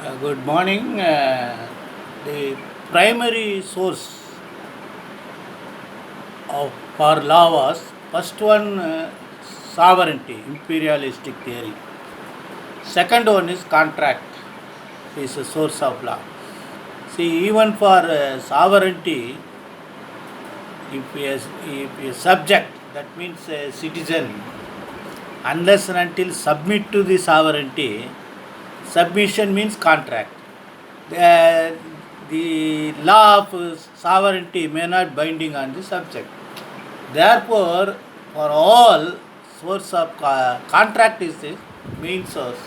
Good morning. The primary source for law was first one sovereignty, imperialistic theory. Second one is contract, is a source of law. See, even for sovereignty, if a subject, that means a citizen, unless and until submit to the sovereignty, submission means contract. The, the law of sovereignty may not binding on the subject. Therefore, for all source of contract is the main source,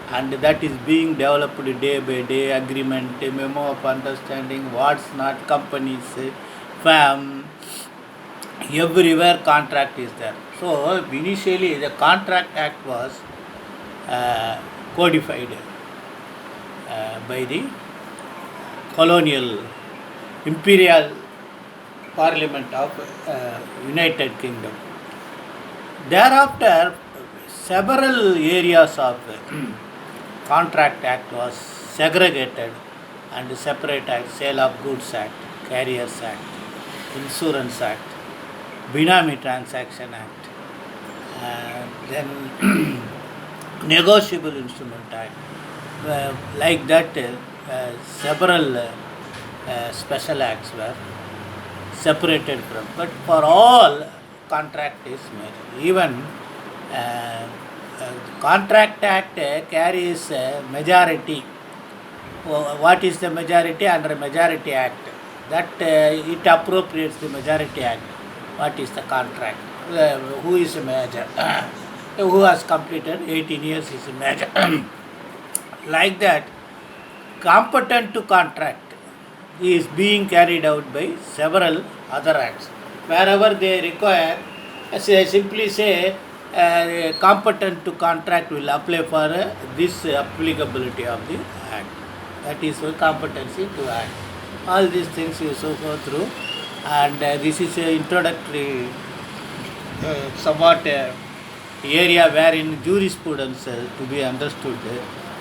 and that is being developed day by day. Agreement, memo of understanding, what's not companies, firm, everywhere contract is there. So initially the Contract Act was codified by the colonial imperial parliament of United Kingdom. Thereafter, several areas of Contract Act was segregated and separate act, Sale of Goods Act, Carriers Act, Insurance Act, Binami Transaction Act, then Negotiable Instrument Act. Like that, several special acts were separated from. But for all, contract is made. Even uh, Contract Act carries majority. What is the majority under Majority Act? That it appropriates the Majority Act. What is the contract? Who is a major? Who has completed 18 years is a major. Like that, competent to contract is being carried out by several other acts. Wherever they require, simply say competent to contract will apply for this applicability of the act. That is the competency to act. All these things you so go through, and this is a introductory somewhat area wherein jurisprudence to be understood.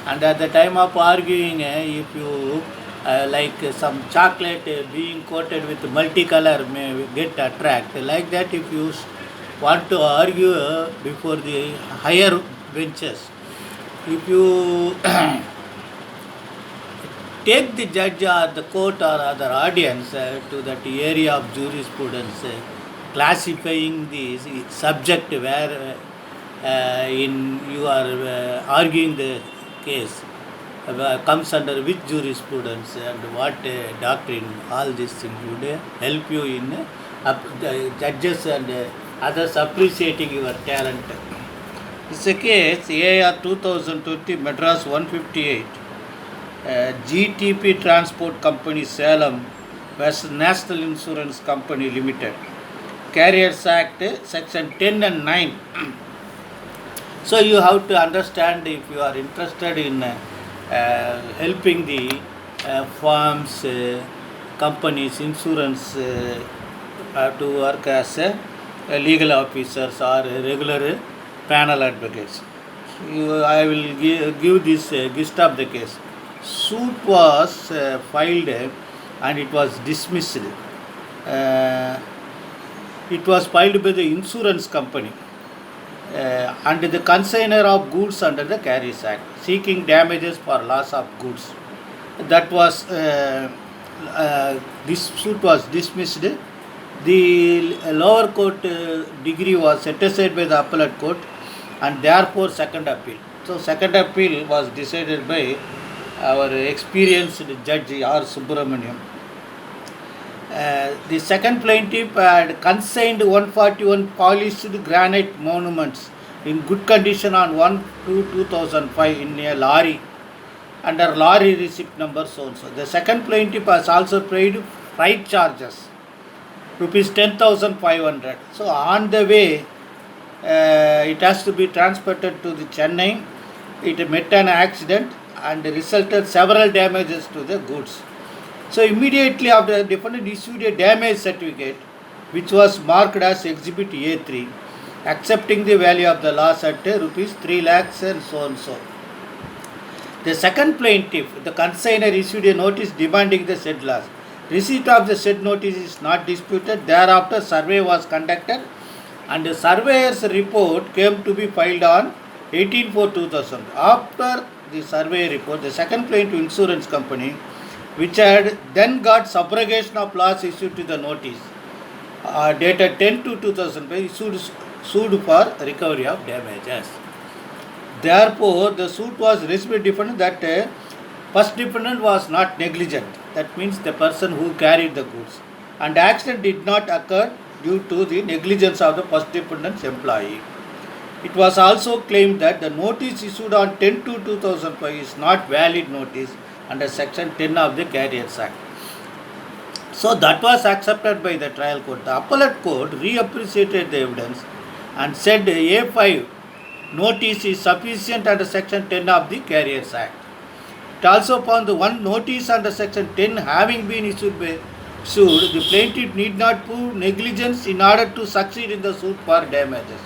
And at the time of arguing, if you like some chocolate being coated with multicolor may get attract. Like that, if you want to argue before the higher benches, if you take the judge or the court or other audience to that area of jurisprudence, classifying the subject where in you are arguing the case comes under which jurisprudence and what doctrine, all these things would help you in the judges and others appreciating your talent. It's a case AR 2020 Madras 158. GTP Transport Company Salem vs National Insurance Company Limited. Carriers Act section 10 and 9. So you have to understand, if you are interested in helping the firms, companies, insurance to work as legal officers or regular panel advocates. I will give this gist of the case. Suit was filed and it was dismissed. It was filed by the insurance company under the consignor of goods under the Carriers Act, seeking damages for loss of goods. That was this suit was dismissed. The lower court degree was set aside by the appellate court, and therefore second appeal. So second appeal was decided by our experienced judge R. Subramaniam. The second plaintiff had consigned 141 polished granite monuments in good condition on 1/2/2005 in a lorry under lorry receipt number so and so. The second plaintiff has also paid freight charges, rupees 10,500. So on the way, it has to be transported to the Chennai. It met an accident and resulted several damages to the goods. So immediately after, the defendant issued a damage certificate which was marked as Exhibit A3, accepting the value of the loss at rupees 3 lakhs and so and so. The second plaintiff, the consignor, issued a notice demanding the said loss. Receipt of the said notice is not disputed. Thereafter, survey was conducted, and the surveyor's report came to be filed on 18/4/2000. After the survey report, the second plaintiff insurance company, which had then got subrogation of loss issued to the notice, dated 10/2/2005, sued for recovery of damages. Therefore, the suit was raised by defendant that first defendant was not negligent. That means the person who carried the goods, and accident did not occur due to the negligence of the first defendant's employee. It was also claimed that the notice issued on 10/2/2005 is not valid notice under section 10 of the Carriers Act. So that was accepted by the trial court. The appellate court reappreciated the evidence and said A5 notice is sufficient under section 10 of the Carriers Act. It also found the one notice under section 10 having been issued, the plaintiff need not prove negligence in order to succeed in the suit for damages.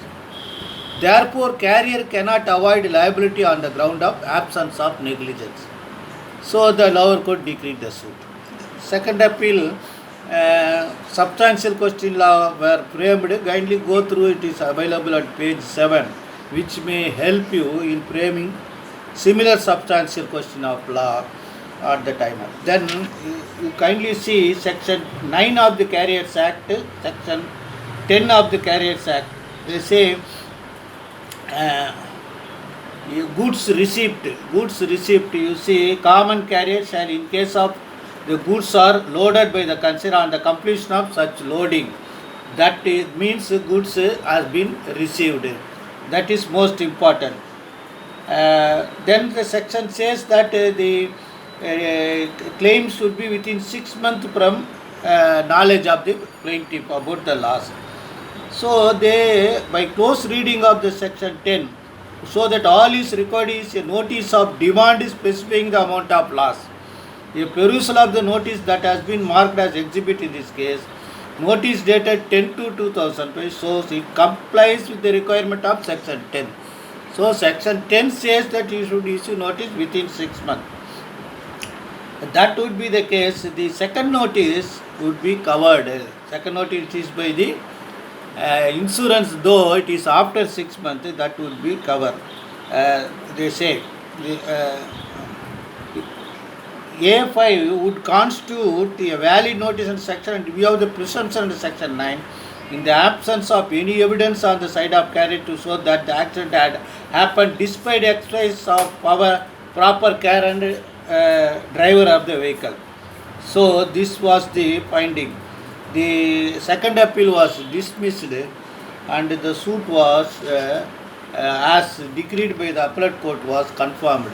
Therefore, carrier cannot avoid liability on the ground of absence of negligence. So the lower court decreed the suit. Second appeal, substantial question law were framed. Kindly go through it, is available at page 7, which may help you in framing similar substantial question of law at the time. Then you kindly see section 9 of the Carriers Act, section 10 of the Carriers Act. They say goods receipt, you see, common carrier shall, in case of the goods are loaded by the consignor on the completion of such loading, that means goods has been received. That is most important. Then the section says that the claim should be within 6 months from knowledge of the plaintiff about the loss. So they, by close reading of the section 10, so that all is required is a notice of demand specifying the amount of loss. A perusal of the notice that has been marked as exhibit in this case, notice dated 10/2/2005, shows it complies with the requirement of section 10. So section 10 says that you should issue notice within 6 months. That would be the case. The second notice would be covered. Second notice is by the insurance, though it is after 6 months, that would be covered. They say A5 would constitute a valid notice under section, and we have the presumption under section 9, in the absence of any evidence on the side of carrier to show that the accident had happened despite exercise of proper care and driver of the vehicle. So this was the finding. The second appeal was dismissed, and the suit was, as decreed by the appellate court, was confirmed.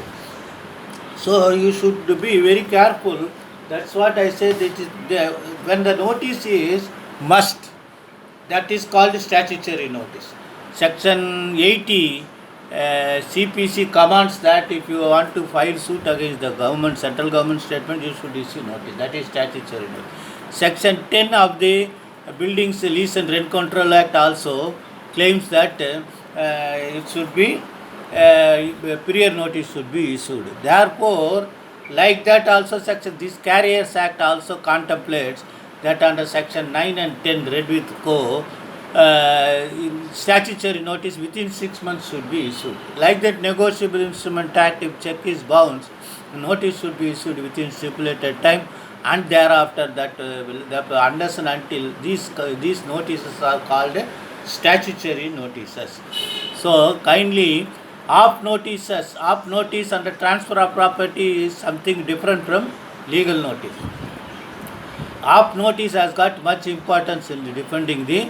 So you should be very careful. That's what I said. When the notice is must, that is called statutory notice. Section 80 CPC commands that if you want to file suit against the government, central government statement, you should issue notice. That is statutory notice. Section 10 of the Buildings Lease and Rent Control Act also claims that it should be prior notice should be issued. Therefore, like that also this Carriers Act also contemplates that under section 9 and 10 read with co, statutory notice within 6 months should be issued. Like that Negotiable Instrument Act, if check is bounced, notice should be issued within stipulated time, and thereafter that unless and until these notices are called statutory notices. So kindly, off notice and the transfer of property is something different from legal notice. Off notice has got much importance in defending the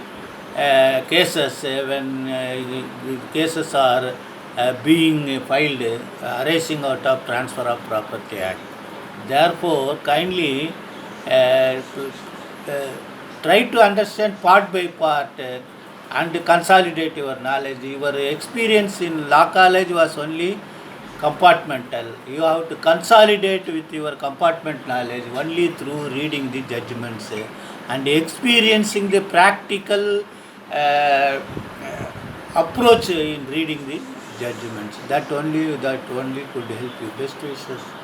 cases when the cases are being filed arising out of Transfer of Property Act. Therefore, kindly try to understand part by part and consolidate your knowledge. Your experience in law college was only compartmental. You have to consolidate with your compartment knowledge only through reading the judgments and experiencing the practical approach in reading the judgments. That only could help you. Best wishes.